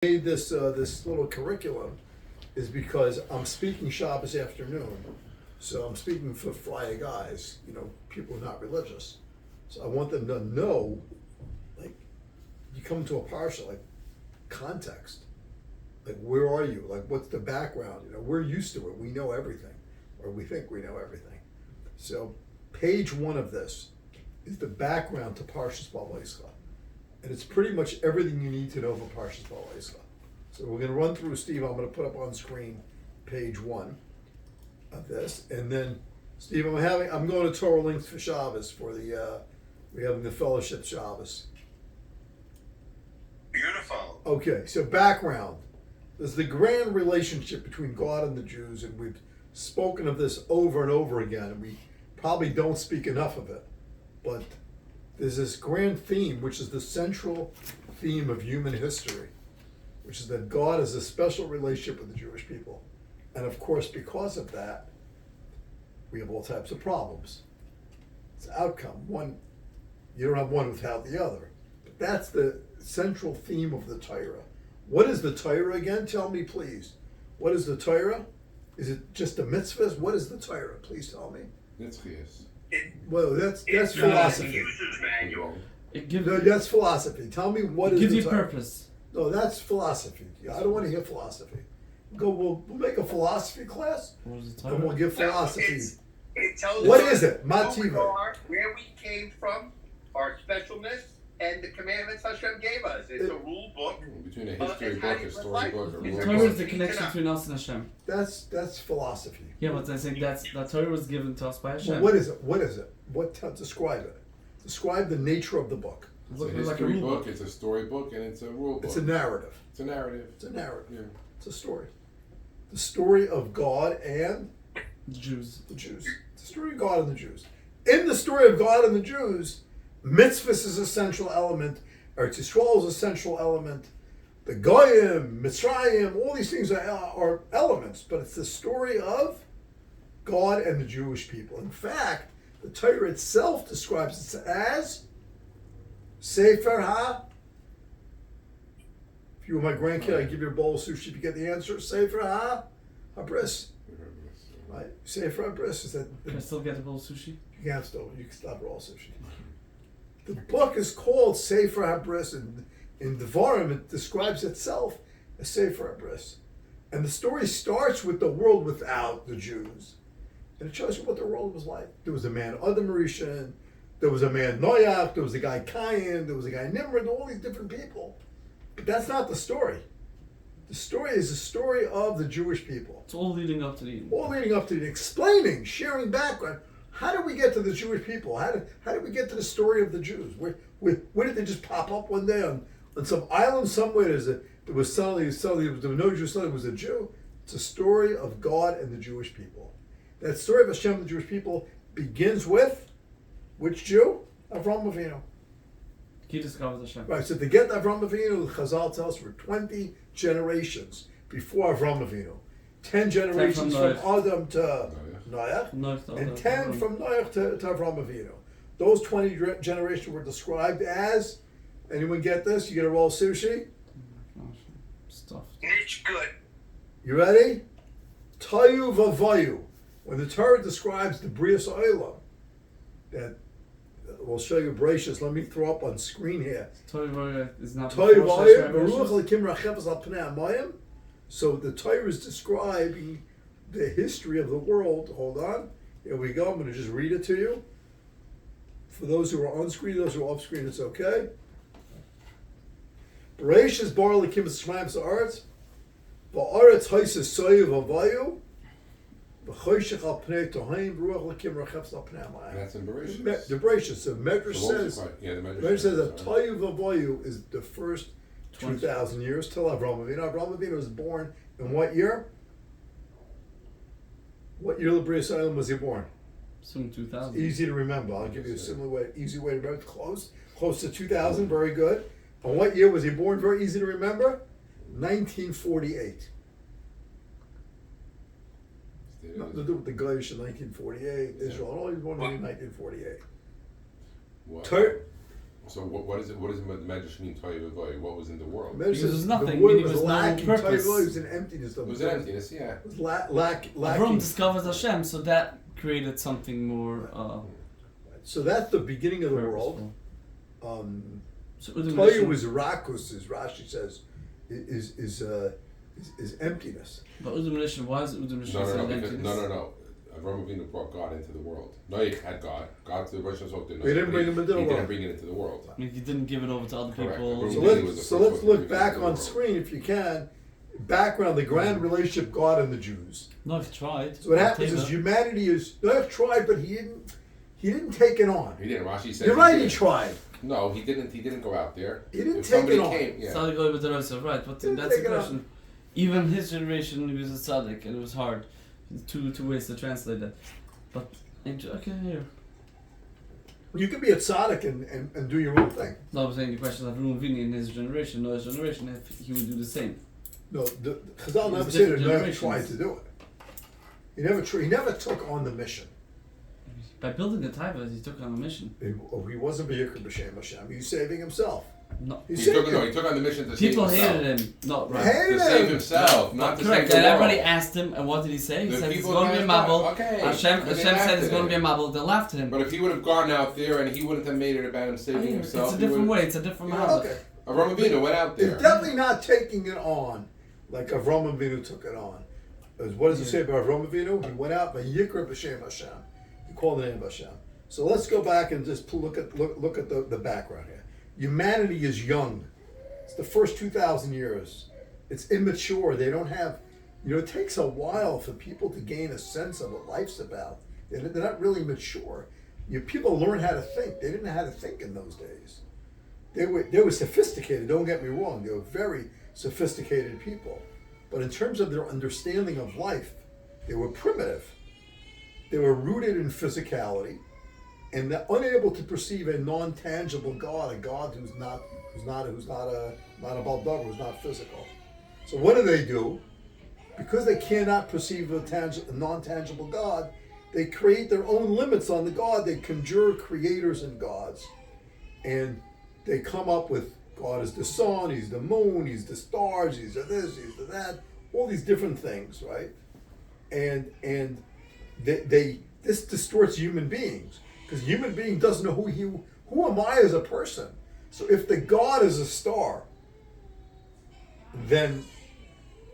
Made this little curriculum is because I'm speaking Shabbos afternoon, so I'm speaking for Friday guys, people who are not religious. So I want them to know, like, you come to a parsha, like, context, like, where are you, like, what's the background? We're used to it. We know everything, or we think we know everything. So page 1 of this is the background to parshas Behaaloscha. And it's pretty much everything you need to know for parshas Behaaloscha. So we're going to run through, Steve. I'm going to put up on screen page 1 of this, and then Steve, I'm going to Torah links for Shabbos for we're having the fellowship Shabbos. Beautiful. Okay, so background. There's the grand relationship between God and the Jews, and we've spoken of this over and over again, and we probably don't speak enough of it, but there's this grand theme, which is the central theme of human history, which is that God has a special relationship with the Jewish people. And of course, because of that, we have all types of problems. It's an outcome. You don't have one without the other. But that's the central theme of the Torah. What is the Torah again? Tell me, please. What is the Torah? Is it just a mitzvah? What is the Torah? Please tell me. Nitzchias. Well, that's It's philosophy. a user's manual. No, that's philosophy. Tell me what is gives the you Torah. purpose. No, that's philosophy. I don't want to hear philosophy. We'll make a philosophy class, What is the and title? we'll give philosophy. It tells What us is it? who we Mativa. are, where we came from, our specialness, and the commandments Hashem gave us. It's a rule book. Between a history book, a story book, a The rule Torah book. is the connection between us and Hashem. That's philosophy. Yeah, but I think that Torah was given to us by Hashem. Well, what is it? What is it? Describe it. Describe the nature of the book. It's a Looking like a history rule book, it's a story book, and it's a rule book. It's a narrative. It's a narrative. It's a narrative. Yeah. It's a story. The story of God and The Jews. the Jews. It's the story of God and the Jews. In the story of God and the Jews, mitzvahs is a central element. Eretz Yisrael is a central element. The Goyim, Mitzrayim, all these things are elements, but it's the story of God and the Jewish people. In fact, the Torah itself describes it as Sefer Ha. If you were my grandkid, I'd give you a bowl of sushi if you get the answer. Sefer Ha Habris. Right? Sefer Habris is that. Can I still get a bowl of sushi? You can stop raw sushi. The book is called Sefer Habris, and in Devarim it describes itself as Sefer Habris. And the story starts with the world without the Jews. And it shows you what the world was like. There was a man Adam Rishon, there was a man Noach, there was a guy Cain, there was a guy Nimrod, all these different people. But that's not the story. The story is the story of the Jewish people. It's all leading up to the All leading up to it, explaining, sharing background. How did we get to the Jewish people? How did we get to the story of the Jews? Where did they just pop up one day on some island somewhere? There was no Jew, suddenly was a Jew. It's a story of God and the Jewish people. That story of Hashem and the Jewish people begins with which Jew? Avraham Avinu. He discovered Hashem. Right. So to get Avraham Avinu, Chazal tells us, were 20 generations before Avraham Avinu. 10 generations from Adam to Noach, and 10 from Noach to Avraham Avinu. Those 20 generations were described as, anyone get this? You get a roll of sushi? Stuff. It's good. You ready? Tayu vavayu. When the Torah describes the Brias Olam, that we'll show you Bereshis. Let me throw up on screen here. Torah is not Tayu before vavayu, Sheshes Baruch Bereshis. Elokim rachevas al pnei hamayim. So the Torah is describing the history of the world. Hold on. Here we go. I'm going to just read it to you. For those who are on screen, those who are off screen, it's okay. Bereshis bar Elokim Shemayim Sa'aretz. Ba'aretz haises soyu vavayu. V'choshech al pnei tohaim. Baruch Elokim rachevas al pnei hamayim. That's in Bereshis. The Bereshis. So Medrash says, Yeah, the Medrash says that sorry. Tayu vavayu is the first 2,000 years till Avraham Avinu. Avraham Avinu was born in what year? What year of the Bris Island was he born? Soon 2000. Easy to remember. I'll give you a easy way to remember. Close to 2000. Very good. And what year was he born? Very easy to remember. 1948. Nothing to do with the Goyish in 1948. Israel. All he was born in 1948. What? So what is it? What does the Medrash mean? Toy V'voy? What was in the world? Because there's nothing, The word meaning was there's no lacking. purpose. It was an emptiness. It was emptiness. Yeah. It was lacking. Avram discovers Hashem, so that created something more So that's the beginning of the purposeful. world. So Toyu was rakus, as Rashi says, is emptiness. But Udum Rishon, why is Udum Rishon No. said Because, emptiness? no. Avram Avinu brought God into the world. Noach had God. God to the Rosh Hashanah did not. He didn't bring him into the He world. didn't bring it into the world. I mean, he didn't give it over to other Correct. people. So He was the let's first one look to back bring it on into the screen if you can. Background: the grand relationship God and the Jews. No, he tried. So what happens is humanity is. I've tried, but he didn't take it on. He didn't. Rashi said. You're right. He He did. tried. No, he didn't. He didn't go out there. He didn't If take somebody it on. Came, yeah. Tzaddik Oy B'Torah, right? But Didn't that's the take it on. question. Even his generation, he was a tzaddik, and it was hard. Two ways to translate that. But okay, here. You can be a tzaddik and do your own thing. No, I'm saying the question of Reuven Vini in his generation, no, his generation, if he would do the same. No, Chazal never It's said that different Noah generations. tried to do it. He never took on the mission. By building the Taiva, he took on a mission. He wasn't B'Yikr B'Shem Hashem. He was saving himself. No. He He saved took on the mission to People save himself. hated him. No, right. Hated To save him. himself, not to Correct, save and the world. everybody asked him, and what did he say? He The said it's people going to be a laughed mabul. at- okay, Hashem but they said laughed it's at going to be a him. mabul. They laughed at him. But if he would have gone out there and he wouldn't have made it about him saving himself, It's a he different would- way. It's a different Yeah. mabul. Okay. Avram Avinu went out there. It's definitely not taking it on like Avram Avinu took it on. As what does it say about Avram Avinu? He went out by Yikra B'Shem Hashem. He called the name of Hashem. So let's go back and just look at the background here. Humanity is young. It's the first 2,000 years. It's immature. They don't have, it takes a while for people to gain a sense of what life's about. They're not really mature. People learn how to think. They didn't know how to think in those days. They were sophisticated, don't get me wrong. They were very sophisticated people. But in terms of their understanding of life, they were primitive. They were rooted in physicality, and they're unable to perceive a non-tangible God, a God who's not a baldavar, who's not physical. So what do? Because they cannot perceive a non-tangible God, they create their own limits on the God. They conjure creators and gods, and they come up with God is the sun, he's the moon, he's the stars, he's the this, he's the that, all these different things, right? And this distorts human beings, because human being doesn't know who am I as a person. So if the God is a star, then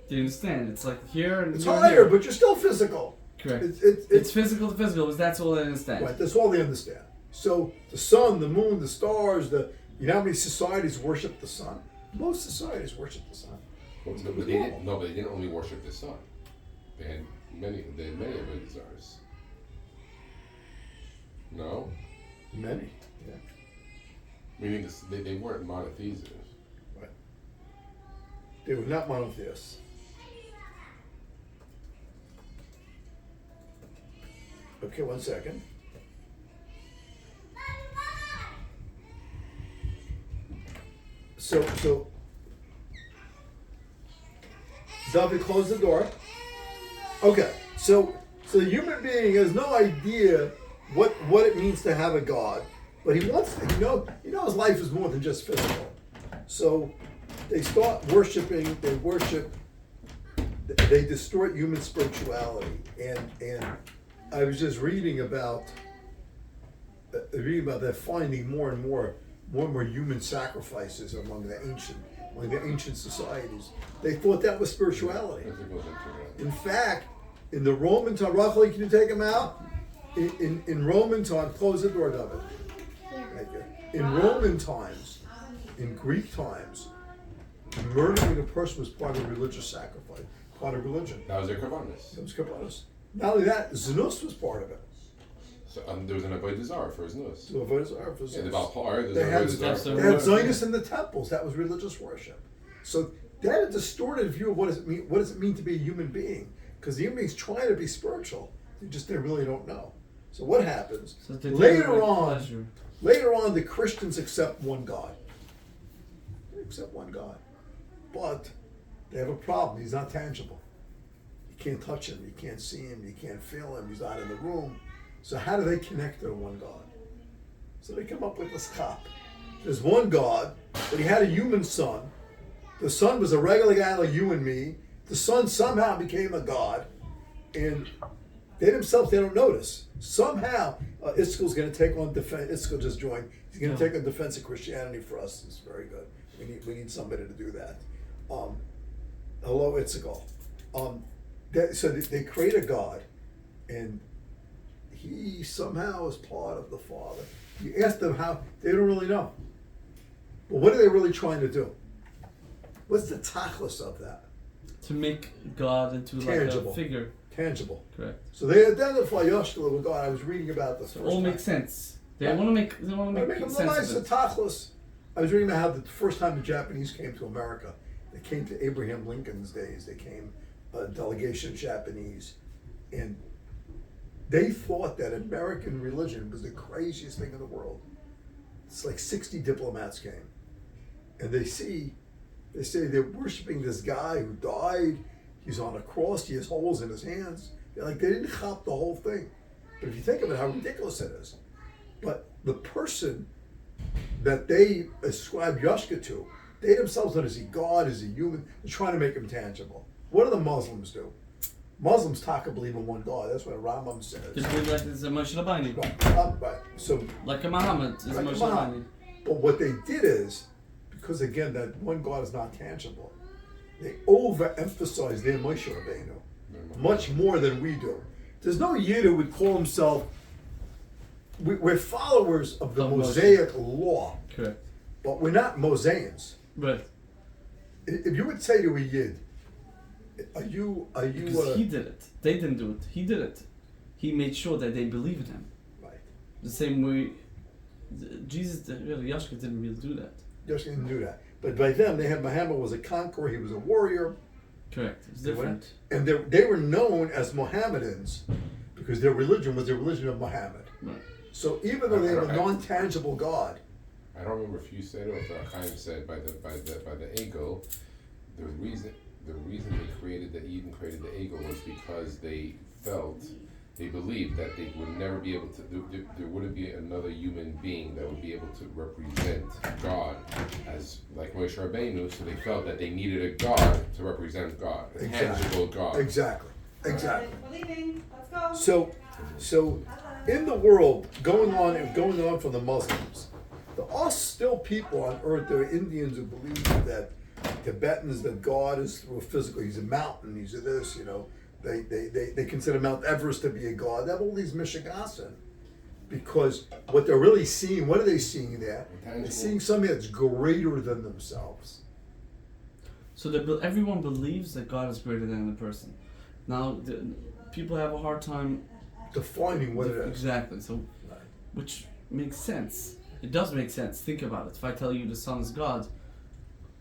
Do you understand? It's like here and it's you're higher, here. but you're still physical. Correct. It's It's physical to physical, because that's all they understand. right. That's all they understand. So the sun, the moon, the stars, you know how many societies worship the sun? Most societies worship the sun. But they didn't only worship the sun. They had many avodas. No? Many, yeah. Meaning they weren't monotheists. Right. They were not monotheists. Okay, 1 second. So David, close the door. Okay, so the human being has no idea what it means to have a God, but he wants to, he knows life is more than just physical. So they start worshiping, they distort human spirituality. And I was just reading about they're finding more and more human sacrifices among the ancient societies. They thought that was spirituality. In fact, in the Roman time, Rachel, can you take them out? In Roman time, close the door, David. Thank you. In Roman times, in Greek times, murdering a person was part of religious sacrifice, part of religion. That was their kavanas. That was Kabbalah. Not only that, Znus was part of it. So there was an avodah zarah for his nus. To avoid for Yeah, the Znus. Valpar, there's They an had, avodah zarah for they had his nus. Zionism in the temples. That was religious worship. So they had a distorted view of what does it mean to be a human being? Because the human being's trying to be spiritual. They really don't know. So what happens? So they take Later away on, pleasure. the Christians accept one God. They accept one God. But they have a problem. He's not tangible. You can't touch him. You can't see him. You can't feel him. He's not in the room. So how do they connect to the one God? So they come up with the schap. there's one God, but he had a human son. The son was a regular guy like you and me. The son somehow became a God, and they themselves, they don't notice. Somehow, Iskall's going to take on defense. Iskall just joined. He's going to take on defense of Christianity for us. It's very good. We need somebody to do that. Hello, Itzikal. So they create a God, and he somehow is part of the Father. You ask them how, they don't really know. But what are they really trying to do? What's the tachlis of that? To make God into Tangible. like a figure. Tangible. Correct. So they identify Yashkala with God. I was reading about this. So it all makes sense. They want to make sense nice. of The it. tachlis. I was reading about how the first time the Japanese came to America, they came to Abraham Lincoln's days. They came, a delegation of Japanese, and they thought that American religion was the craziest thing in the world. It's like 60 diplomats came, and they say they're worshiping this guy who died. He's on a cross. He has holes in his hands. They didn't chop the whole thing. But if you think of it, how ridiculous it is. But the person that they ascribe Yashka to, they themselves don't see God as a human. They're trying to make him tangible. What do the Muslims do? Muslims believe in one God. That's what Rambam says. Just believe like it's a Moshe Rabbeinu. Right. So, Like a Muhammad is a like Moshe Muhammad. Rabbeinu. But what they did is, because again, that one God is not tangible, they overemphasize their Moshe Rabbeinu much more than we do. There's no Yid who would call himself. We're followers of the Of Mosaic law, Correct. but we're not Mosaeans. Right. If you would say to a Yid, are you? Because he did it. They didn't do it. He did it. He made sure that they believe in him. Right. The same way Jesus, really, Yashka didn't really do that. Just didn't do that. But by them, they had Muhammad was a conqueror. He was a warrior. Correct. It's different. And they were known as Mohammedans because their religion was the religion of Muhammad. Right. So even though they have a non-tangible God, I don't remember if you said or if Chaim said by the ego, the reason they created the Eden created the ego was because they believed that they would never be able to. There wouldn't be another human being that would be able to represent God as like Moshe Rabbeinu. So they felt that they needed a God to represent God, a tangible God. Exactly. We're leaving. Let's go. So in the world, going on for the Muslims, there are still people on earth. There are Indians who believe that Tibetans that God is through a physical. He's a mountain. He's a this. They consider Mount Everest to be a god. They have all these mishigasin. Because what they're really seeing, what are they seeing there? They're seeing something that's greater than themselves. So everyone believes that God is greater than the person. Now, people have a hard time Defining what it is. Exactly. So, Right. which makes sense. It does make sense. Think about it. If I tell you the sun is God,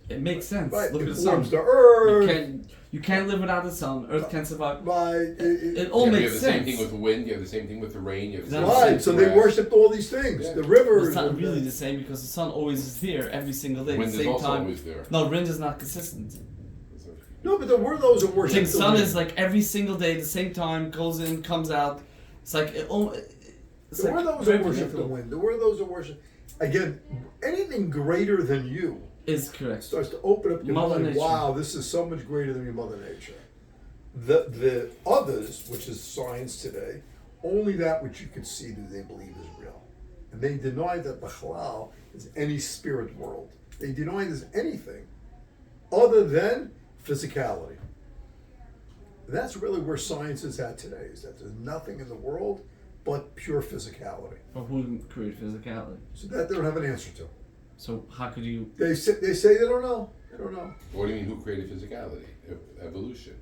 it makes sense. Right. Look It at the sun. forms the earth. You can't live without the sun. Earth can't survive. Right. It all You makes have the sense. same thing with the wind. You have the same thing with the rain. You have the same Right, thing Right, with so the they grass. worshipped all these things. Yeah. The rivers. It's not and really the same because the sun always is there every single day. Wind At the is same also time. always there. No, wind is not consistent. No, but there were those who I worshipped think the sun wind. is like every single day, the same time, goes in, comes out. It's like it's There were like those very who worshipped the predictable. wind. There were those who worshipped. Again, anything greater than you Is correct. starts to open up your Mother mind. Nature. Wow, this is so much greater than your Mother Nature. The others, which is science today, only that which you can see do they believe is real. And they deny that the halal is any spirit world. They deny there's anything other than physicality. And that's really where science is at today, is that there's nothing in the world but pure physicality. But who created physicality? So that they don't have an answer to. So how could you? They say they don't know. They don't know. What do you mean? Who created physicality? Evolution.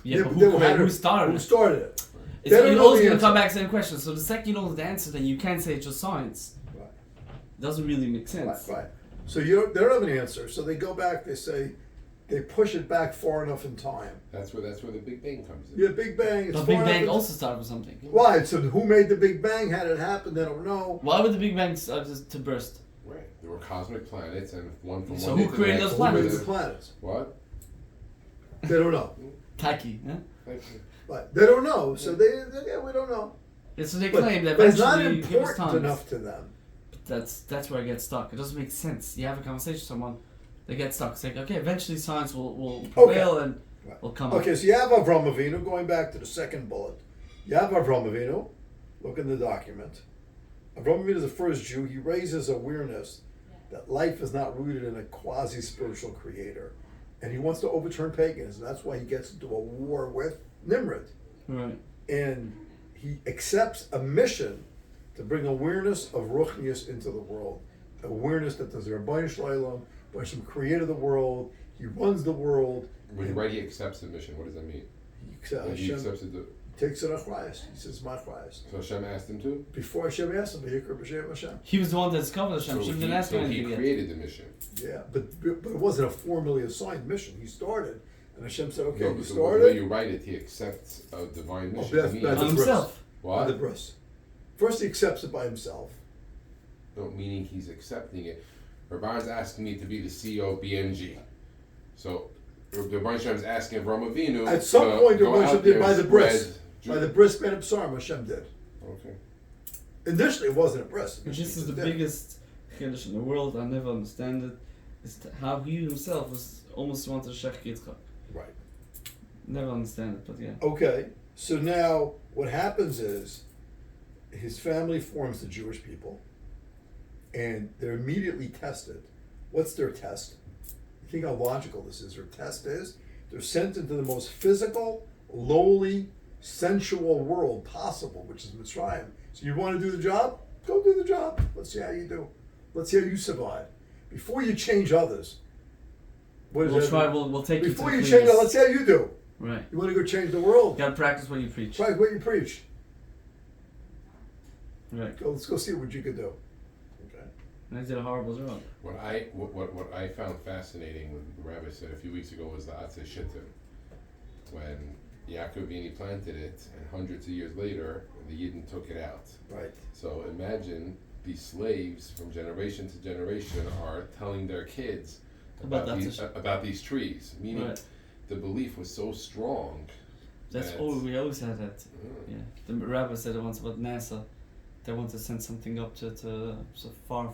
Yeah, but they who had- who started Who it? started it? It's, They don't you're know always the going to come answer. back to the same question. So the second you don't know the answer, then you can't say it's just science. Right. It doesn't really make sense. Right. So they don't have an answer. So they go back. They say they push it back far enough in time. That's where the Big Bang comes in. Yeah, Big Bang. It's The far Big enough Bang in- also started with something. Right. So who made the Big Bang? How did it happen? They don't know. Why would the Big Bang start to burst? Right. There were cosmic planets, and one from So one who day to created the those next, Who made planets? the planets? What? They don't know. Taiki, huh? Thank you. Right. They don't know. So we don't know. Yeah, so they But, claim that but it's not eventually give us important times. enough to them. that's where I get stuck. It doesn't make sense. You have a conversation with someone, they get stuck. It's like, okay, eventually science will prevail and will come up. Okay, so you have Avram Avinu, going back to the second bullet. You have Avram Avinu, look in the document. Avram Avinu is the first Jew. He raises awareness that life is not rooted in a quasi-spiritual creator. And he wants to overturn paganism. That's why he gets into a war with Nimrod. Right. And he accepts a mission to bring awareness of Ruchnius into the world. Awareness that there's a Rabbi Shalom, Hashem created the world, he runs the world. When you write he accepts the mission, what does that mean? He accepts it. Takes it on Christ. He says, my Christ. So Hashem asked him to? Before Hashem asked him, V'yikra b'shem Hashem. He was the one that discovered Hashem. So Hashem didn't ask him he anything created the mission. Yeah, but it wasn't a formally assigned mission. He started, and Hashem said, okay, No, you but started. the way you write it, he accepts a divine mission. that's- It that's On means- himself. By What? the bris. First he accepts it by himself. No, meaning he's accepting it. Rabban's asking me to be the CEO of BMG. So the Rabban is asking Avraham Avinu At some to point, go Hashem out did there by and the bris. spread By the bris ben Psarim, Hashem did. Okay. Initially, it wasn't a bris. And this is the Did. biggest chiddush in the world. I never understand it. Is how he himself was almost wanted to Shech Yitzchak. Right. Never understand it, but yeah. Okay, so now what happens is his family forms the Jewish people, and they're immediately tested. What's their test? You think how logical this is? Their test is they're sent into the most physical, lowly, sensual world possible, which is Mitzrayim. So you want to do the job? Go do the job. Let's see how you do. Let's see how you survive. Before you change others, what is We'll that? try. We'll take Before you you to change, cleanest. let's see how you do. Right. You want to go change the world? You gotta practice what you preach. Try what you preach. Right. Let's go see what you could do. Okay. And I did a horrible job. What I found fascinating when the rabbi said a few weeks ago was the Atzei Shittim. When Yaakov Avinu planted it, and hundreds of years later, the Yidden took it out. Right. So imagine these slaves from generation to generation are telling their kids About about these trees. Meaning Right. the belief was so strong. That's that- all we always had that. Mm. Yeah. The rabbi said it once about NASA. They want to send something up to a far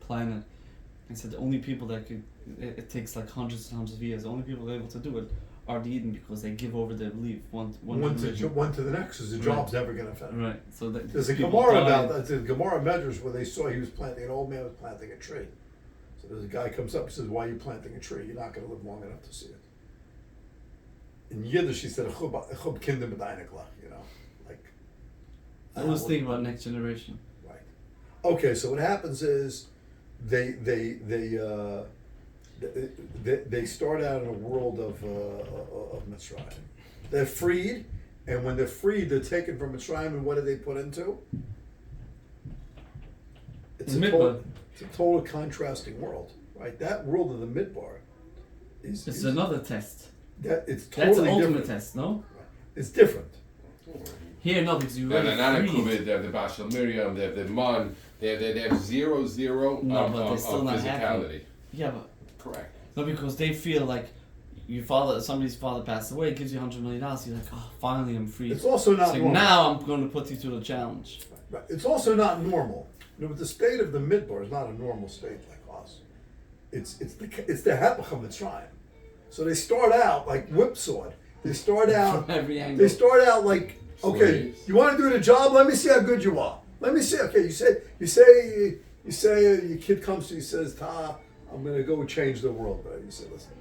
planet. And said the only people that could it takes like hundreds and hundreds of years. The only people that are able to do it are the Eden because they give over their belief one generation. One to the next, because the Right. job's never going to fit. Right. So that There's a people Gemara die. about that. There's a Gemara measures where they saw he was planting, an old man was planting a tree. So there's a guy comes up and says, "Why are you planting a tree? You're not going to live long enough to see it." In Yiddish, he said, "Chub kinder b'daineklach," you know, like. I was thinking about next generation. Right. Okay, so what happens is they start out in a world of Mitzrayim. They're freed, and when they're freed, they're taken from Mitzrayim, and what do they put into? It's Midbar. It's a total contrasting world, right? That world of the Midbar It's another test. it's That's totally an ultimate different. test, no? It's different. Here, no, because you They have already the Nana freed. Kubid, they have the Bashal Miriam, they have the Mon, they have zero No, but they're of still not happy. physicality. Yeah, but Correct. no, because they feel like somebody's father passed away, gives you $100 million. You're like, oh, finally I'm free. It's also not So normal. now I'm going to put you to the challenge. Right. It's also not normal. You know, the state of the Midbar is not a normal state like us. It's the Hepech of Mitzrayim. So they start out like whipsawed. They start out. From every angle. They start out like, okay, Slaves. you want to do the job? Let me see how good you are. Let me see. Okay, you say your kid comes to you, says, "Ta, I'm gonna go change the world." But you say, "Listen,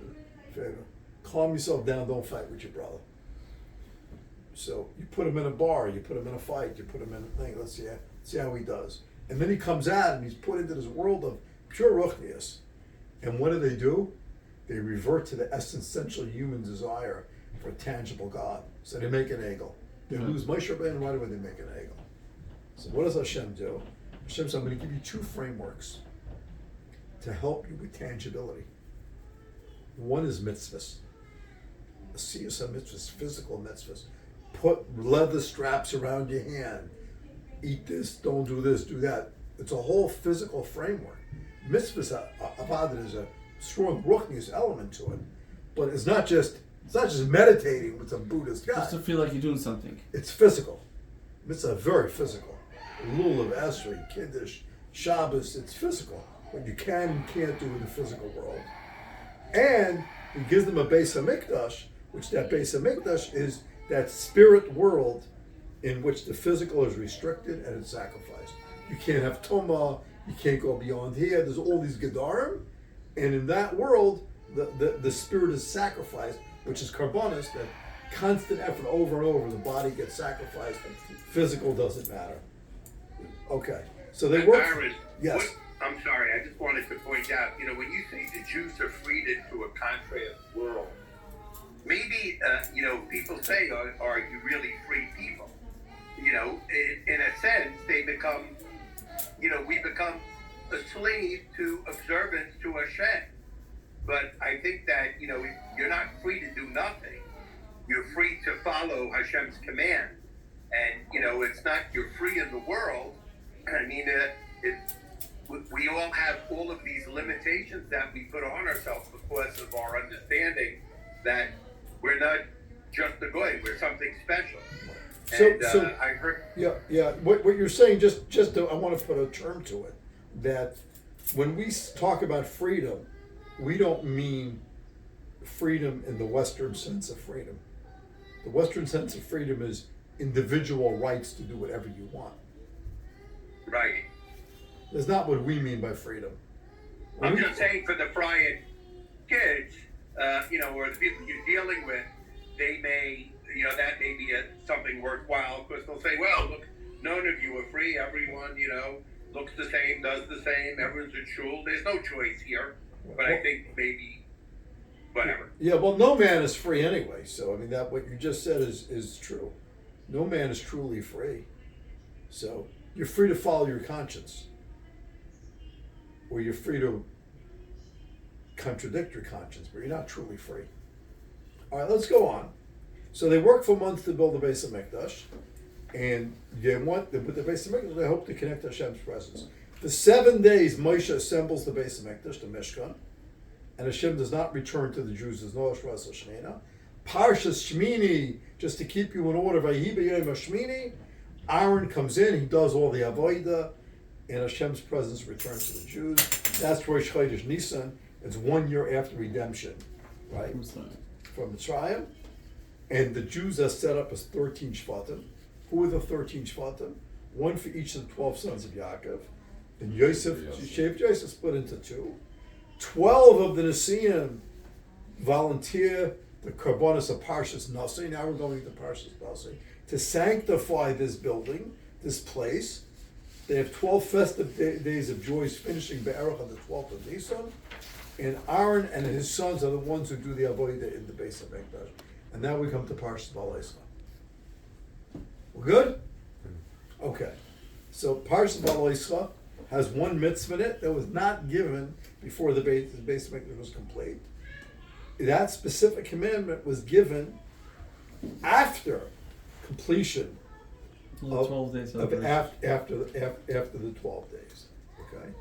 favor, calm yourself down. Don't fight with your brother." So you put him in a bar, you put him in a fight, you put him in a thing. Let's see how he does. And then he comes out and he's put into this world of pure ruchnius. And what do? They revert to the essential human desire for a tangible God. So they make an egel. They lose Moshe Rabbeinu, and right away they make an egel. So what does Hashem do? Hashem says, I'm going to give you two frameworks to help you with tangibility. One is mitzvahs. A siyasa mitzvahs, physical mitzvahs. Put leather straps around your hand. Eat this, don't do this, do that. It's a whole physical framework. Mitzvahs, there's a strong ruchnius element to it, but it's not just meditating with some Buddhist guy. Just to feel like you're doing something. It's physical. Mitzvah very physical. Lulav, Esrei, Kiddush, Shabbos, it's physical. What you can and can't do in the physical world. And he gives them a Beis HaMikdash, which that Beis HaMikdash is that spirit world in which the physical is restricted and it's sacrificed. You can't have Tumah, you can't go beyond here, there's all these Gedarim, and in that world, the spirit is sacrificed, which is Karbonis, that constant effort over and over, the body gets sacrificed, physical doesn't matter. Okay, so they work. Aaron, Yes. I'm sorry, I just wanted to point out, when you say the Jews are freed into a contrast world, maybe, people say, are you really free people? In a sense, they become, we become a slave to observance to Hashem. But I think that, you're not free to do nothing. You're free to follow Hashem's command. And, it's not, you're free in the world. I mean, we all have all of these limitations that we put on ourselves because of our understanding that we're not just a goy, we're something special. So I heard. Yeah. What you're saying, I want to put a term to it, that when we talk about freedom, we don't mean freedom in the Western sense of freedom. The Western sense of freedom is individual rights to do whatever you want. Right. That's not what we mean by freedom. I'm just saying for the Friar kids, or the people you're dealing with, they may, that may be something worthwhile because they'll say, well, look, none of you are free. Everyone, looks the same, does the same. Everyone's a shul. There's no choice here. But I think maybe, whatever. Yeah, well, no man is free anyway. So, I mean, that what you just said is true. No man is truly free. So, you're free to follow your conscience. Or you're free to contradict your conscience, but you're not truly free. All right, let's go on. So they work for months to build the Beis HaMikdash, and with the Beis HaMikdash, they hope to connect Hashem's presence. For 7 days, Moshe assembles the Beis HaMikdash, the Mishkan, and Hashem does not return to the Jews. There's no Rosh Hashanah. Parshas Shmini, just to keep you in order, Vayhi b'yom Shmini, Aaron comes in, he does all the Avodah, and Hashem's presence returns to the Jews. That's Rosh Chodesh Nisan. It's 1 year after redemption, right? From Mitzrayim. And the Jews are set up as 13 Shvatim. Who are the 13 Shvatim? One for each of the 12 sons of Yaakov. And Yosef split into 2. 12 of the Nesiim volunteer the Karbonis of Parshas Nasi. Now we're going to Parshas Nasi. To sanctify this building, this place. They have 12 festive days of joys finishing Be'erach on the 12th of Nisan. And Aaron and his sons are the ones who do the Avodah in the Beis HaMikdash. And now we come to Parshas Behaaloscha. We're good? Okay. So Parshas Behaaloscha has one mitzvah in it that was not given before the Beis HaMikdash was complete. That specific commandment was given after completion of 12 days after the 12 days. Okay.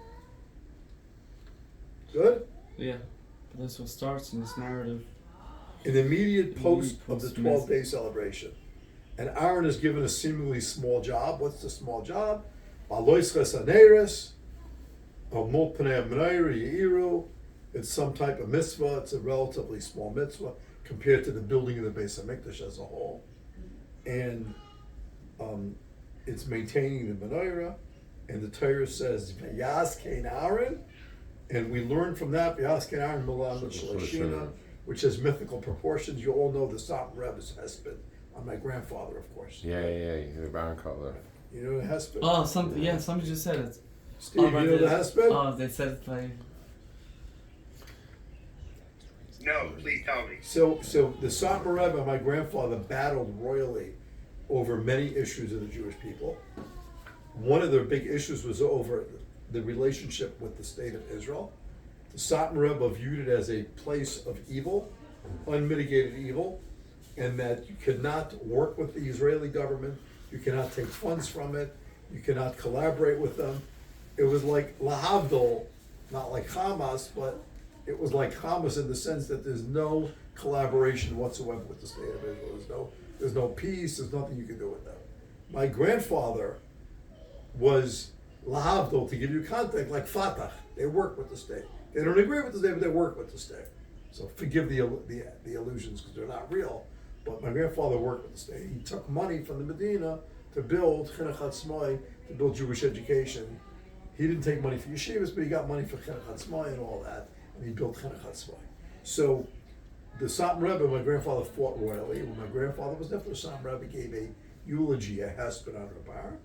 Good? Yeah. But this what starts in this narrative. An immediate post of the 12-day celebration. And Aaron is given a seemingly small job. What's the small job? It's some type of mitzvah. It's a relatively small mitzvah compared to the building of the Beis HaMikdash as a whole. And it's maintaining the menorah. And the Torah says, V'yas kein Aaron. And we learn from that, V'yas kein Aaron Milam Shalashina, which has mythical proportions. You all know the Satan Rebbe's husband. My grandfather, of course. Yeah, Rabbi Aaron Kotler. You know the husband? Oh, somebody just said it. Steve, you know the husband? Oh, they said it by... No, please tell me. So the Satan Rebbe, my grandfather, battled royally over many issues of the Jewish people. One of their big issues was over the relationship with the state of Israel. The Satan Rebbe viewed it as a place of evil, unmitigated evil, and that you cannot work with the Israeli government, you cannot take funds from it, you cannot collaborate with them. It was like Lahavdol, not like Hamas, but it was like Hamas in the sense that there's no collaboration whatsoever with the state of Israel. There's no peace, there's nothing you can do with them. My grandfather was lahavdol, to give you context, like Fatah, they work with the state. They don't agree with the state, but they work with the state. So forgive the illusions because they're not real. But my grandfather worked with the state. He took money from the Medina to build Chinuch Hatzmai, to build Jewish education. He didn't take money for yeshivas, but he got money for Chinuch Hatzmai and all that, and he built Chinuch Hatzmai. So the Satmar Rebbe, my grandfather fought royally. When my grandfather was there, the Satmar Rebbe gave a eulogy, a hesped on Rabbi Aaron.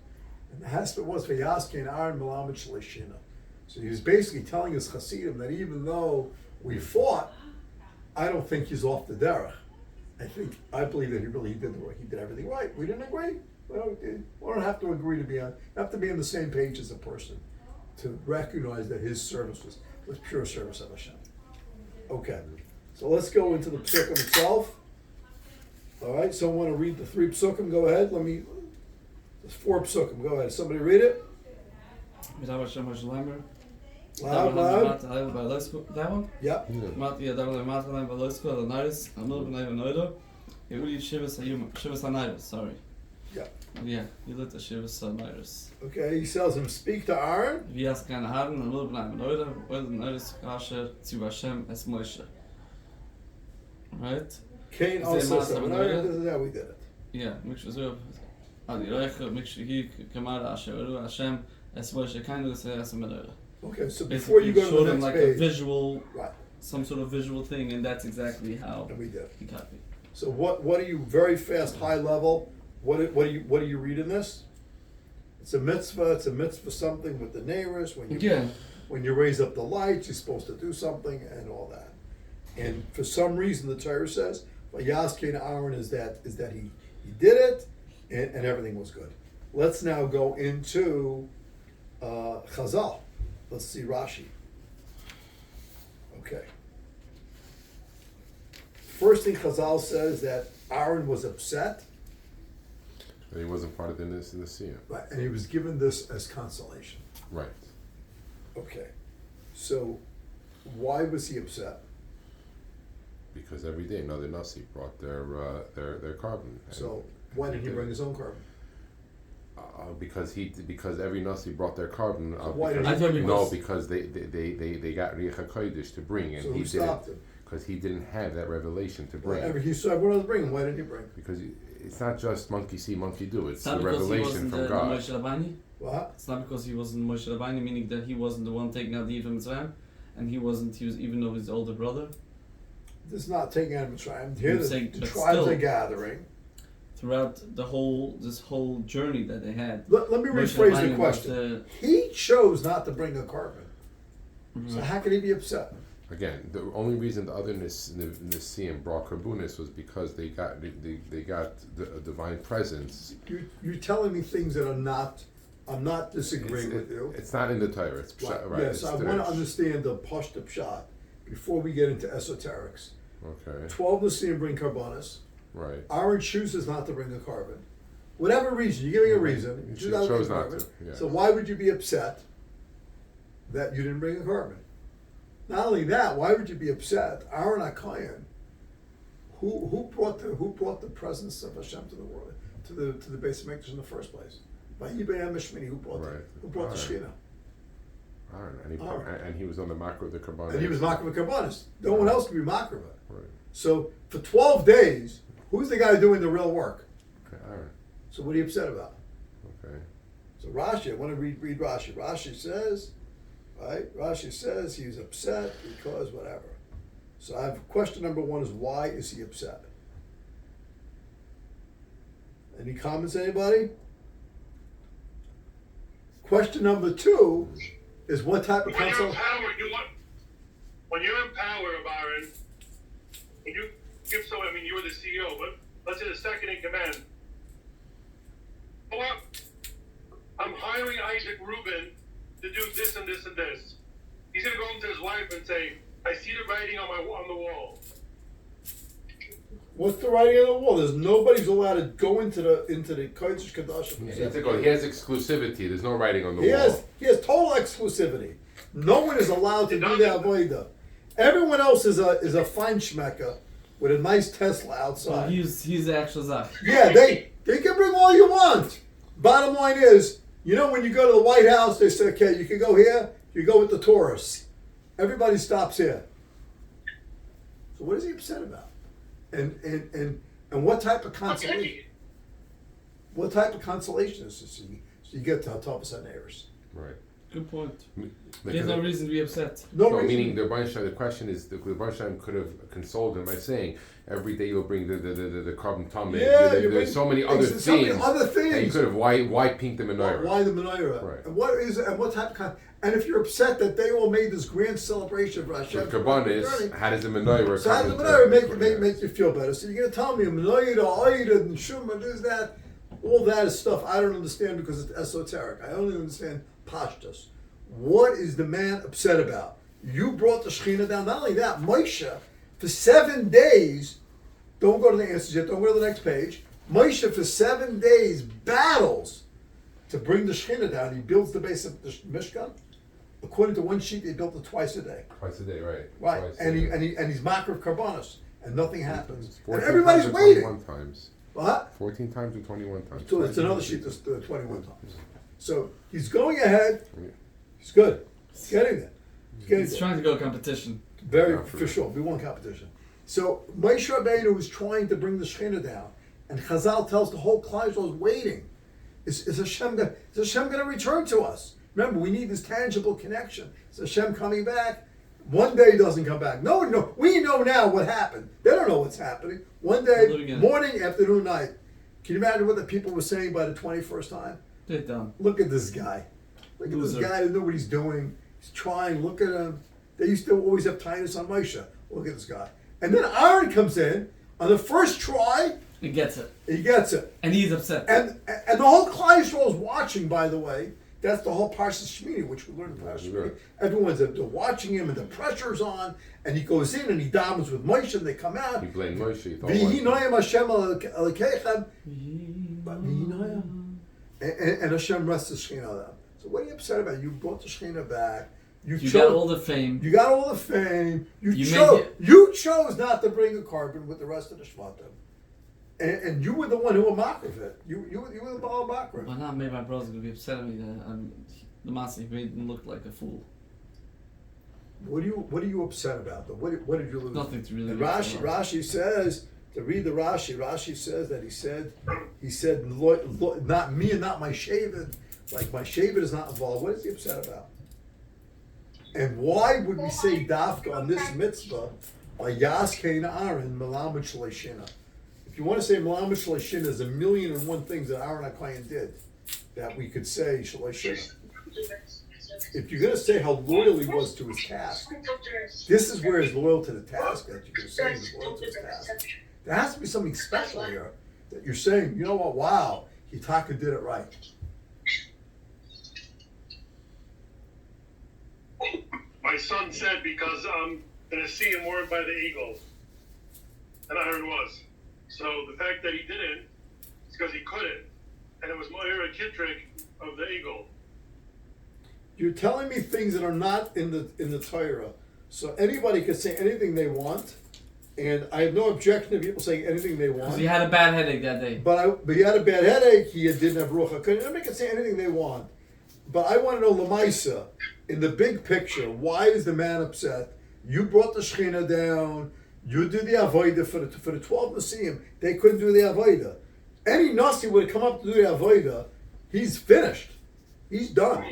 And the hesped was V'yaskein Aaron Melamed Shleshina. So he was basically telling his Hasidim that even though we fought, I don't think he's off the derech. I believe that he did everything right. We didn't agree. We don't have to agree to be on. You have to be on the same page as a person to recognize that his service was pure service of Hashem. Okay, so let's go into the psukim itself. All right, someone want to read the 3 psukim? Go ahead. There's 4 psukim. Go ahead. Somebody read it. Loud. That one? Yep. Sorry. Yeah. Yeah, he lit the Shivas Nairis. Okay, he tells him, speak to Aaron. Vias keine Haaren, und nur bleiben Leute, und Nairis Kasher zu Hashem es Moshe. Right? Cain also said, yeah, we did it. Yeah, make sure so. Adi Reiche, make sure he Kamara Asher Hashem es Moshe, kind of say as a Menorah. Okay, so before you go to the next like page, a visual, right? Some sort of visual thing, and that's exactly how And we did. he copied. So what do you, very fast, high level, what do you read in this? It's a mitzvah something with the neighbors, when you raise up the lights, you're supposed to do something and all that. And for some reason the Torah says, Vayaskein Aaron is that he did it and everything was good. Let's now go into Chazal. Let's see Rashi. Okay. First thing Chazal says that Aaron was upset. And he wasn't part of the Nisim. Right, and he was given this as consolation. Right. Okay. So why was he upset? Because every day another Nasi brought their carbon. So why did he bring his own carbon? Because every Nasi brought their carbon. Why did he? Because they got Riach HaKodesh to bring, and So he who stopped him? Because he didn't have that revelation to bring. He said, "What else bring? Why did he bring?" Because it's not just monkey see, monkey do. It's not the because revelation from God. Moshe Rabbeinu. What? It's not because he wasn't Moshe Rabbeinu, meaning that he wasn't the one taking out the Yid from Mitzrayim, and he was even though his older brother. This is not taking out of Mitzrayim. Here the tribes still, are gathering. Throughout this whole journey that they had. Let me rephrase the question. He chose not to bring a carbon. Mm-hmm. So how could he be upset? Again, the only reason the other Nisim brought karbunis was because they got the divine presence. You're telling me things that are not. I'm not disagreeing with you. It's not in the Torah. It's pshat, right. Yes, I want to understand the pashta pshat before we get into esoterics. Okay. 12 Nisim bring karbonis. Right. Aaron chooses not to bring a carbon. Whatever reason, you're giving a reason. He chose not to. Yeah. So why would you be upset that you didn't bring a carbon? Not only that, why would you be upset? Aaron HaKohen, who brought the presence of Hashem to the world, to the base of Mikdash in the first place? By Yibayam Mishmini, who brought the Shekhinah? Aaron, and he was on the makro of the karbonis. And he was makro of karbonis. No one else could be makro. Right. So for 12 days, who's the guy doing the real work? Okay, Aaron. So what are you upset about? Okay. So Rashi, I want to read Rashi. Rashi says, right? Rashi says he's upset because whatever. So I have question number 1 is why is he upset? Any comments, anybody? Question number 2 is what type of counsel? When you're in power, Aaron, when you give someone, you're the CEO, but let's say the second in command. Well, I'm hiring Isaac Rubin to do this and this and this. He's going to go home to his wife and say, I see the writing on the wall. What's the writing on the wall? There's nobody's allowed to go into the Kodesh Kadashim. He has exclusivity. There's no writing on the wall. He has total exclusivity. No one is allowed to do the avodah. Everyone else is a fine schmecker with a nice Tesla outside. Well, he's the actual Zach. Yeah, they can bring all you want. Bottom line is, You know, when you go to the White House, they say, okay, you can go here, you go with the tourists. Everybody stops here. So what is he upset about? And what type of consolation? What type of consolation is this? So you get to Hatavas HaNeiros. Right. Good point. Like, There's no reason to be upset. No well, reason. meaning the question is the Baruch could have consoled him by saying every day you'll bring the carbon tummy. Yeah, There's so many other things. So many other And you things. could have why pink the menorah? Why the menorah? Right. And what type of and if you're upset that they all made this grand celebration of Hashem, The Kabbalah is how does the menorah? so how does the menorah make you feel better? So you're gonna tell me a menorah, oida, and shuma, this, that, all that is stuff I don't understand because it's esoteric. I only understand pashtas. What is the man upset about? You brought the Shekhinah down. Not only that, Moshe, for 7 days, don't go to the answers yet, don't go to the next page. Moshe, for 7 days, battles to bring the Shekhinah down. He builds the base of the Mishkan. According to one sheet, they built it twice a day. Twice a day, right? Right, Twice and a day. he's makar of karbanos, and nothing happens. 14 And everybody's times or waiting. 21 times. What? 14 times or 21 times. So it's another sheet that's 21 times. So he's going ahead. He's good. He's getting there. He's getting He's there. trying to go competition. Very, Yeah, for sure. We won competition. So Moshe Rabbeinu was trying to bring the Shekhinah down, and Chazal tells the whole Klal Yisrael is waiting. Is Hashem going to return to us? Remember, we need this tangible connection. Is Hashem coming back? One day he doesn't come back. No, we know now what happened. They don't know what's happening. One day, morning, afternoon, night. Can you imagine what the people were saying by the 21st time? They're done. Look at this guy. Look at Loser. this guy. He doesn't know what he's doing. He's trying. Look at him. They used to always have tinus on Moshe. Look at this guy. And then Aaron comes in on the first try. He gets it. He gets it. And he's upset. And the whole Klal Yisrael is watching, by the way. That's the whole parshas Shmini, which we learned in parshas Shmini. Everyone's they're watching him, and the pressure's on. And he goes in and he davens with Moshe, and they come out. He blamed Moshe. He thought, V'hi noyam Hashem Elokeichem. V'hi noyam. And Hashem rests the Shekhinah on them. So what are you upset about? You brought the Shekhinah back. You got all the fame. You got all the fame. You chose not to bring a carbon with the rest of the Shvatim. And you were the one who were mocked of it. You were the Baal Makra. Well, not maybe my brother's going to be upset at me. The master made him look like a fool. What are you upset about? What did you lose? Nothing to really. And Rashi says, to read the Rashi says that he said not me and not my Shaved. Like my Shaved is not involved. What is he upset about? And why would we say dafka on this mitzvah by Yas Kein Aaron Melamed Shalashina? If you want to say Melamed Shalashina, there's 1,000,001 things that Aaron HaKohen did that we could say Shalashina. If you're going to say how loyal he was to his task, this is where he's loyal to the task that you're saying he's loyal to his task. There has to be something special here that you're saying, you know what, wow, Hitaka did it right. My son said because I'm going to see him worn by the Eagles. And Aaron was. So the fact that he didn't is because he couldn't. And it was Moira Kittrik of the Eagle. You're telling me things that are not in the Torah. So anybody can say anything they want, and I have no objection to people saying anything they want. Because he had a bad headache that day. But he had a bad headache. He didn't have ruach hakodesh. Everybody can say anything they want. But I want to know Lamaisa, in the big picture, why is the man upset? You brought the Shekhinah down. You did the avodah for the 12 Nasiim. They couldn't do the avodah. Any Nasi would have come up to do the avodah. He's finished. He's done.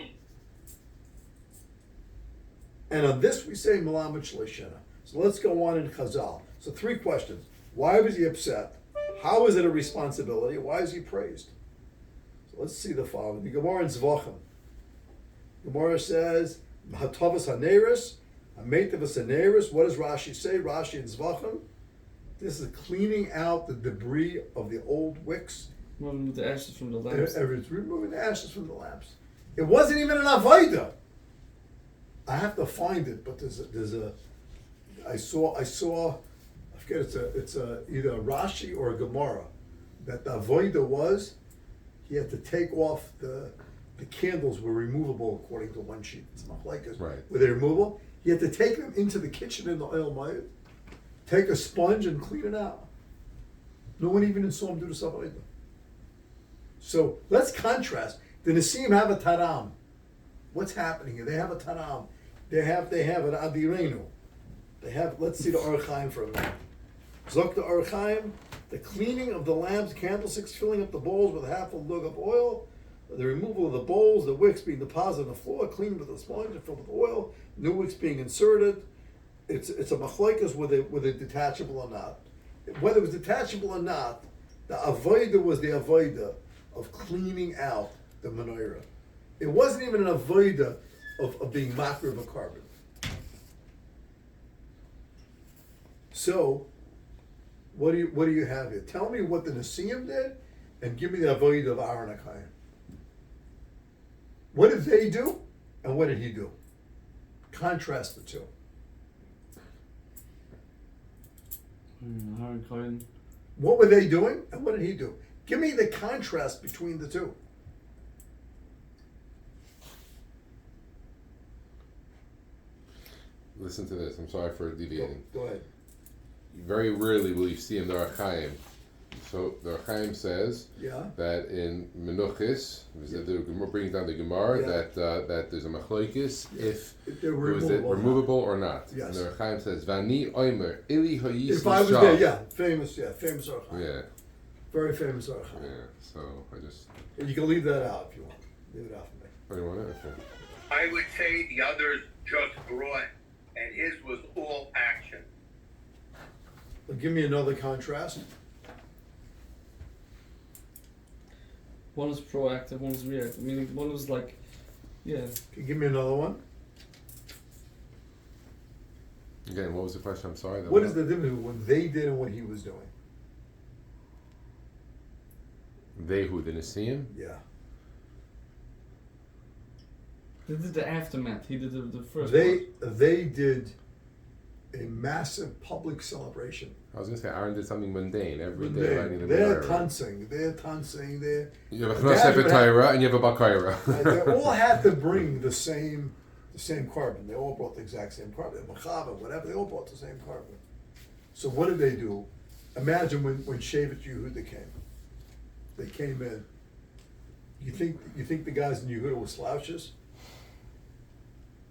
And on this we say Melamed Shalashina. So let's go on in Chazal. So 3 questions. Why was he upset? How is it a responsibility? Why is he praised? So let's see the following. The Gemara in Zvachim. Gemara says, Hatavas HaNeiros, Hameitavas HaNeiros. What does Rashi say? Rashi in Zvachim. This is cleaning out the debris of the old wicks. Removing the ashes from the lamps. It's removing the ashes from the lamps. It wasn't even an avodah. I have to find it, but I saw, I forget, it's either a Rashi or a Gemara, that the avodah was, he had to take off the candles were removable according to one sheet. It's not like this. Right. Were they removable? He had to take them into the kitchen in the oil mayit, take a sponge and clean it out. No one even saw him do the avodah. So let's contrast. The Nisim have a taram. What's happening here? They have a taram. They have an adirenu. They have. Let's see the Orach Chaim for a minute. Zok the Orach Chaim, the cleaning of the lamps, candlesticks, filling up the bowls with half a lug of oil, the removal of the bowls, the wicks being deposited on the floor, cleaned with a sponge and filled with oil, new wicks being inserted. It's a machlokes with a detachable or not. Whether it was detachable or not, the avodah was the avodah of cleaning out the menorah. It wasn't even an avodah of being makar of a carbon. So, what do you have here? Tell me what the Nisim did, and give me the avodah of Aaron Kotler. What did they do, and what did he do? Contrast the two. Aaron Kotler. What were they doing, and what did he do? Give me the contrast between the two. Listen to this. I'm sorry for deviating. Go ahead. Very rarely will you see in the Orach Chaim. So the Orach Chaim says Yeah. that in Menuchis, the Gemara brings down the Gemara Yeah. that there's a machlokes if They were it was removable or not. Yes. And the Orach Chaim says Vani Oimer Ili Hayis. If I was there, yeah, famous Orach Chaim. Yeah. Very famous Orach Chaim. Yeah. So I just. And you can leave that out if you want. Leave it out for me. Oh, you want it? Okay. I would say the others just brought, and his was all action. But give me another contrast. One was proactive, one was reactive. Meaning one was like, yeah. Can you give me another one? Again, what was the question? I'm sorry. What is the difference between what they did and what he was doing? They who, the Nisim? Yeah. They did the aftermath. He did the first They did a massive public celebration. I was going to say, Aaron did something mundane every day. They're Writing the they're Menorah. tansing. You have a Knesset Torah and you have a Bakaira. They all had to bring the same carbon. They all brought the exact same carbon. Machava, whatever, they all brought the same carbon. So what did they do? Imagine when Shevet Yehuda came. They came in. You think the guys in Yehuda were slouches?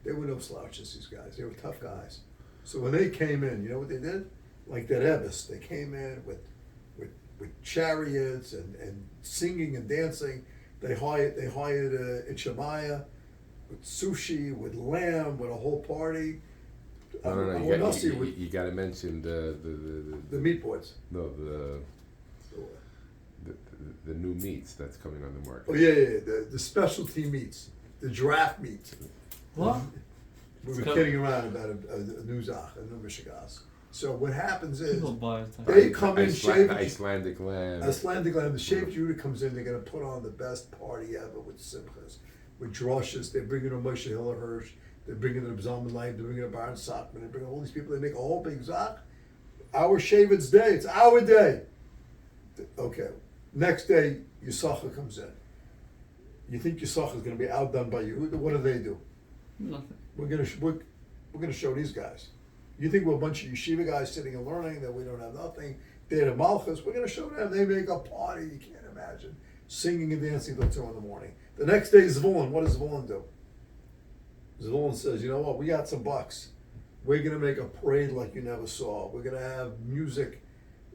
They were no slouches, these guys. They were tough guys. So when they came in, you know what they did? Like that Ebbs, they came in with chariots and singing and dancing. They hired Ishmael with sushi, with lamb, with a whole party. No. You got to mention the meat boards. No, the new meats that's coming on the market. Oh yeah. The specialty meats, the giraffe meat. What? We were kidding around about a new zach, a new mishigas. So what happens is People buy it. they come in shaved. Icelandic lamb. Icelandic lamb. The shaved Judah comes in. They're going to put on the best party ever with simchas, with drushes. They're bringing in Moshe Hiller Hirsch. They're bringing in Zalman Light. They're bringing in Baron Sotman. They're bringing all these people. They make a whole big zach. Our Shavid's day. It's our day. Okay. Next day, Yisachar comes in. You think Yisachar is going to be outdone by Yehuda? What do? Nothing. We're gonna show these guys. You think we're a bunch of yeshiva guys sitting and learning that we don't have nothing? They're the malchus. We're gonna show them. They make a party. You can't imagine, singing and dancing till 2 a.m. The next day, Zvulun. What does Zvulun do? Zvulun says, "You know what? We got some bucks. We're gonna make a parade like you never saw. We're gonna have music.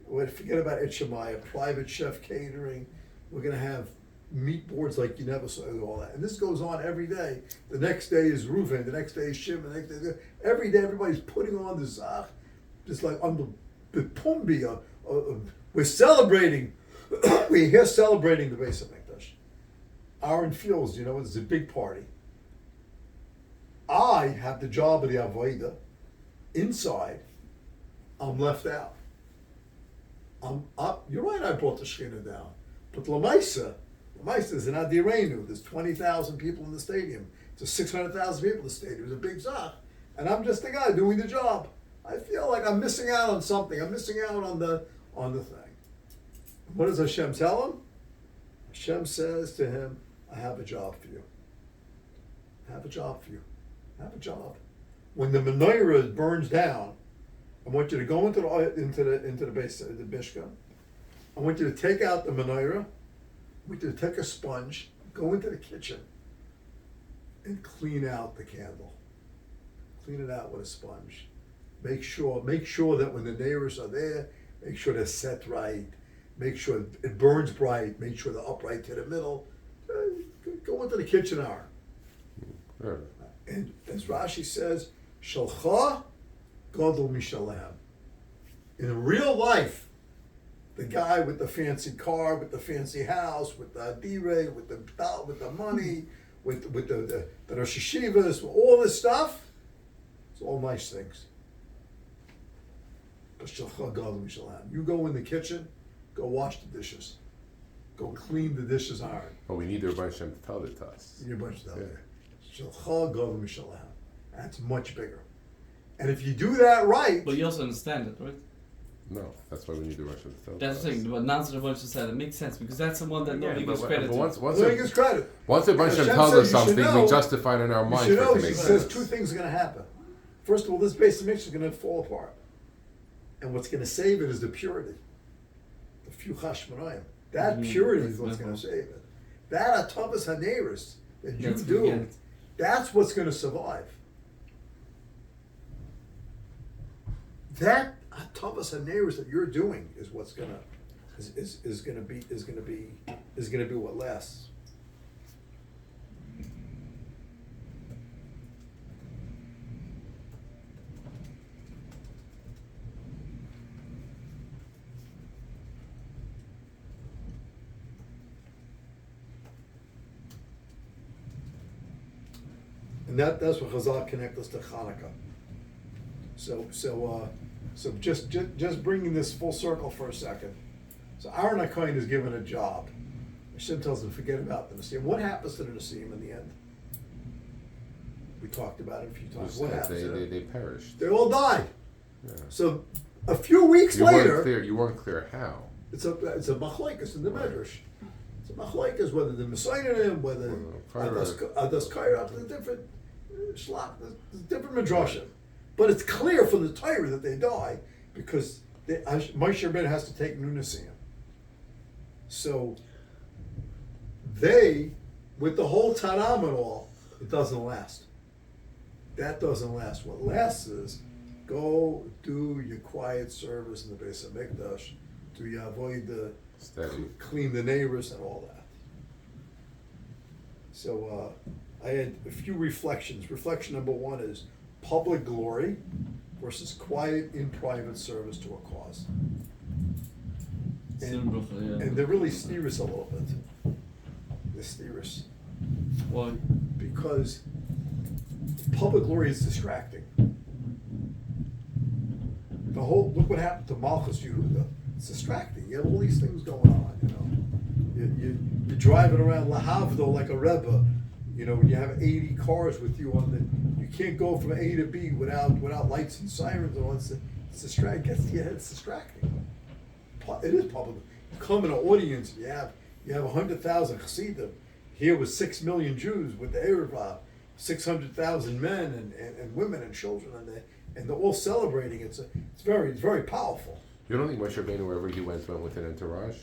Forget about Itchemaya, private chef catering. We're gonna have meat boards like you never saw, all that." And this goes on every day. The next day is Reuven, the next day is Shimon, the next day, every day everybody's putting on the zach, just like on the pumbi. We're celebrating. We're here celebrating the Beis HaMikdash. Aaron feels, it's a big party. I have the job of the Avodah. Inside, I'm left out. I'm up. You're right, I brought the Shekhinah down. But Lamaisa is an Adirenu. There's 20,000 people in the stadium. There's 600,000 people in the stadium. It's a big zach. And I'm just the guy doing the job. I feel like I'm missing out on something. I'm missing out on the thing. What does Hashem tell him? Hashem says to him, I have a job for you. I have a job for you. I have a job. When the menorah burns down, I want you to go into the base of the Mishkan. I want you to take out the menorah. I want you to take a sponge, Go into the kitchen and clean out the candle. Clean it out with a sponge. Make sure that when the neighbors are there, make sure they're set right. Make sure it burns bright. Make sure they're upright to the middle. Go into the kitchen hour. Right. And as Rashi says, Shalcha gadol mishalem. In real life, the guy with the fancy car, with the fancy house, with the dire, with the money, with the Rosh Hashivas, with all this stuff, it's all nice things. But Shalcha gadol mishalem. You go in the kitchen, go wash the dishes. Go clean the dishes iron. But we need the Rebbe Hashem to tell it to us. Your bunch down there. Shalcha gadol mishalem. That's much bigger. And if you do that right, But you also understand it, right? No, that's why we need the Rebbe Hashem to tell it That's to the us. thing. But now that the Rebbe said it makes sense because that's the one that nobody gives credit but to. once nobody gets credit. the Rebbe Hashem Hashem tells says us you should something, know- we justify it in our You mind should for know, it to he make says sense. two things are going to happen. First of all, this base mix is going to fall apart. And what's going to save it is the purity. The few chashmonayim. That purity is what's going to save it. That atavas haneris that you That's do, again. that's what's going to survive. That atavas haneris that you're doing is what's going to is going to be what lasts. And that's what Chazal connect us to Hanukkah. So just bringing this full circle for a second. So Aaron HaKohen is given a job. Hashem tells him, forget about the Nisim. What happens to the Nisim in the end? We talked about it a few times. What happens to them? They perished. They all died. Yeah. So a few weeks You later, weren't clear how. it's a machlokes in the Medrash. It's a machlokes whether the Messiah, whether Adas Kaira, the different shlach, there's different midrashim. But it's clear from the Torah that they die because Moshe Rabbeinu has to take Nunasim. So they, with the whole Tanam and all, it doesn't last. That doesn't last. What lasts is go do your quiet service in the Beis HaMikdash, do your avoid Steady. clean the neighbors and all that. So I had a few reflections. Reflection number one is public glory versus quiet in private service to a cause. And they're really steerous a little bit. They're steerous. Why? Because public glory is distracting. Look what happened to Malchus Yehuda. It's distracting. You have all these things going on, you know. You're driving around Lahavdol like a Rebbe, you know, when you have 80 cars with you you can't go from A to B without lights and sirens and all that. It's distracting. Gets to your head, it's distracting. It is public. You come in an audience, you have 100,000 Chassidim. Here with 6 million Jews with the Erev, 600,000 men and women and children, and they're all celebrating. It's very powerful. You don't think Moshe Rabbeinu, wherever he went with an entourage?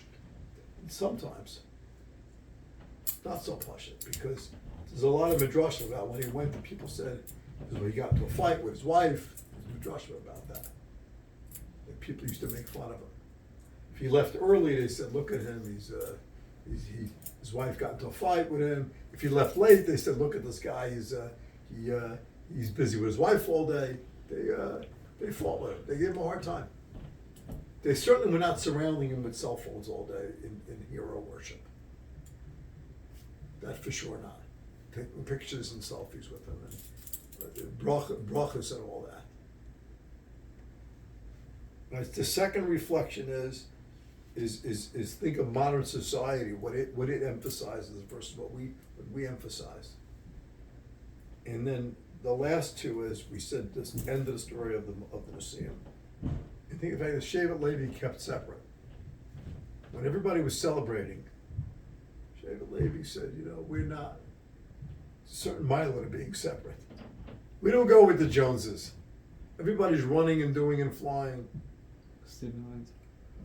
Sometimes, not so much, because there's a lot of midrashim about when he went. The people said when he got into a fight with his wife. There's midrashim about that. And people used to make fun of him. If he left early, they said, "Look at him. His wife got into a fight with him." If he left late, they said, "Look at this guy. He's busy with his wife all day." They fought with him. They gave him a hard time. They certainly were not surrounding him with cell phones all day in hero worship. That for sure not. Taking pictures and selfies with him and brachas and all that. Right, the second reflection is think of modern society, what it emphasizes versus what we emphasize. And then the last two is we said this end of the story of the Nisim. I think in fact the Shevet Levi kept separate. When everybody was celebrating, Shevet Levi said, we're not certain mile of being separate. We don't go with the Joneses. Everybody's running and doing and flying. We're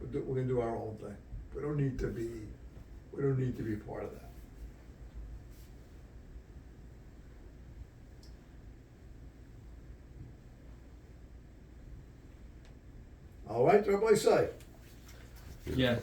going to do our own thing. We don't need to be part of that. All right, everybody say. Yeah.